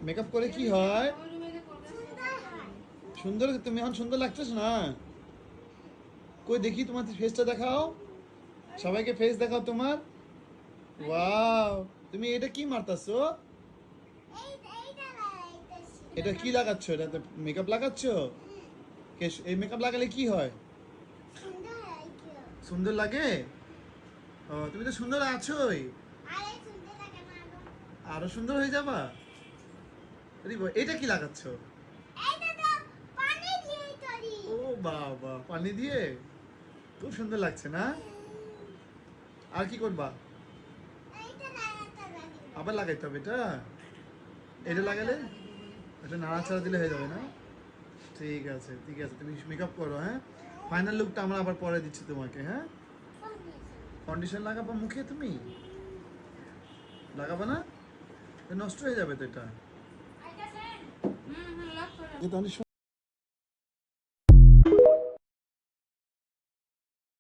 Makeup করে কি হয়? সুন্দর, তুমি এখন সুন্দর লাগছিস না? কই দেখি তোমার ফেসটা দেখাও, সবাইকে ফেস দেখাও তোমার। ওয়াও, তুমি এটা কি মারতাছো? এটা কি লাগাচ্ছ? এটাতে মেকআপ লাগাচ্ছ? এই মেকআপ লাগালে কি হয়? সুন্দর লাগে? ও, তুমি তো সুন্দর আছোই, আরো সুন্দর হয়ে যাবা। এটা কি লাগাচ্ছ? ও বাবা, পানি দিয়ে? খুব সুন্দর লাগছে না? আর কি করবা? আবার লাগাইতে হবে এটা? এটা লাগালে এটা নাড়াচাড়া দিলে হয়ে যাবে না? ঠিক আছে ঠিক আছে, তুমি মেকআপ করো। হ্যাঁ, ফাইনাল লুকটা আমরা আবার পরে দিচ্ছি তোমাকে। হ্যাঁ, ফাউন্ডেশন লাগাবা মুখে? তুমি লাগাবা না? নষ্ট হয়ে যাবে তো এটা। তাহলে